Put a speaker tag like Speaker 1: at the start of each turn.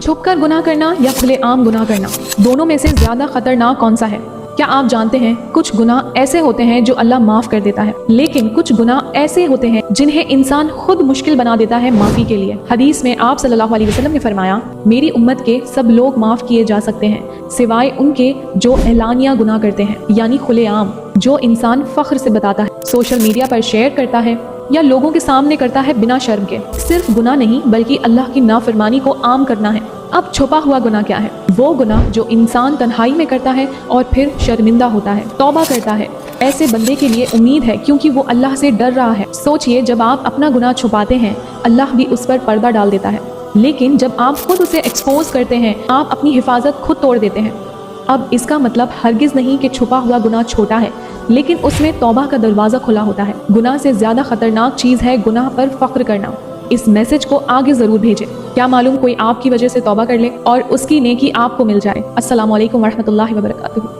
Speaker 1: छुप कर गुनाह करना या खुलेआम गुनाह करना, दोनों में से ज्यादा खतरनाक कौन सा है? क्या आप जानते हैं कुछ गुनाह ऐसे होते हैं जो अल्लाह माफ कर देता है, लेकिन कुछ गुनाह ऐसे होते हैं जिन्हें इंसान खुद मुश्किल बना देता है माफी के लिए। हदीस में आप सल्लल्लाहु अलैहि वसल्लम ने फरमाया, मेरी उम्मत के सब लोग माफ किए जा सकते हैं सिवाय उनके जो एलानिया गुनाह करते हैं, यानी खुलेआम, जो इंसान फख्र से बताता है, सोशल मीडिया पर शेयर करता है या लोगों के सामने करता है बिना शर्म के। सिर्फ गुनाह नहीं बल्कि अल्लाह की नाफरमानी को आम करना है। अब छुपा हुआ गुनाह क्या है? वो गुनाह जो इंसान तन्हाई में करता है और फिर शर्मिंदा होता है, तौबा करता है। ऐसे बंदे के लिए उम्मीद है क्योंकि वो अल्लाह से डर रहा है। सोचिए, जब आप अपना गुनाह छुपाते हैं अल्लाह भी उस पर पर्दा डाल देता है, लेकिन जब आप खुद उसे एक्सपोज करते हैं आप अपनी हिफाजत खुद तोड़ देते हैं। अब इसका मतलब हरगिज नहीं कि छुपा हुआ गुनाह छोटा है, लेकिन उसमें तौबा का दरवाज़ा खुला होता है। गुनाह से ज़्यादा खतरनाक चीज़ है गुनाह पर फख्र करना। इस मैसेज को आगे ज़रूर भेजें। क्या मालूम कोई आपकी वजह से तौबा कर ले और उसकी नेकी आपको मिल जाए। अस्सलामु अलैकुम वरहमतुल्लाहि वबरकातुहू।